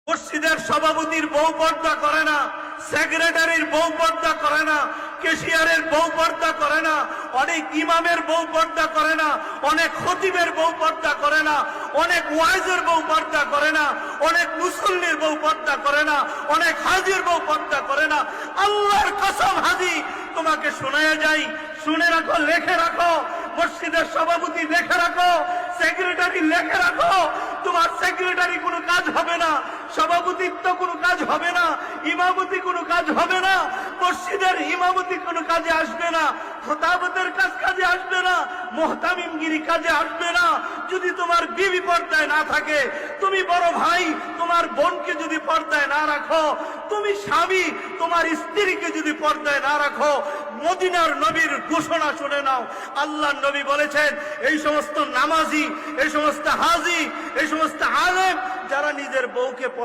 মসজিদের সভাপতির বউ পর্দা করে না, সেক্রেটারির বউ পর্দা করে না, ক্যাশিয়ারের বউ পর্দা করে না, অনেক ইমামের বউ পর্দা করে না, অনেক খতিবের বউ পর্দা করে না, অনেক ওয়াইজের বউ পর্দা করে না, অনেক মুসল্লির বউ পর্দা করে না, অনেক হাজির বউ পর্দা করে না। আল্লাহর কসম হাজি, তোমাকে শোনায় যাই, শুনে রাখো, লেখে রাখো, মসজিদের সভাপতি লেখে রাখো, সেক্রেটারি লেখে রাখো, তোমার সেক্রেটারি কোনো কাজ হবে না, সভাপতিত্ব কোনো কাজ হবে না, ইমামতি কোনো কাজ হবে না, মসজিদের ইমামতি কোনো কাজে আসবে না, খতাবতের কাজে আসবে না, মুহতামিমগিরি কাজে আসবে না। যদি তোমার বিবি পর্দায় না থাকে, তুমি বড় ভাই তোমার বোনকে যদি পর্দায় না রাখো, তুমি স্বামী তোমার স্ত্রীকে যদি পর্দায় না রাখো, মদিনার নবীর ঘোষণা শুনে নাও। আল্লাহর নবী বলেছেন, এই সমস্ত নামাজি, এই সমস্ত হাজি, এই সমস্ত আলেম যারা নিজের বউকে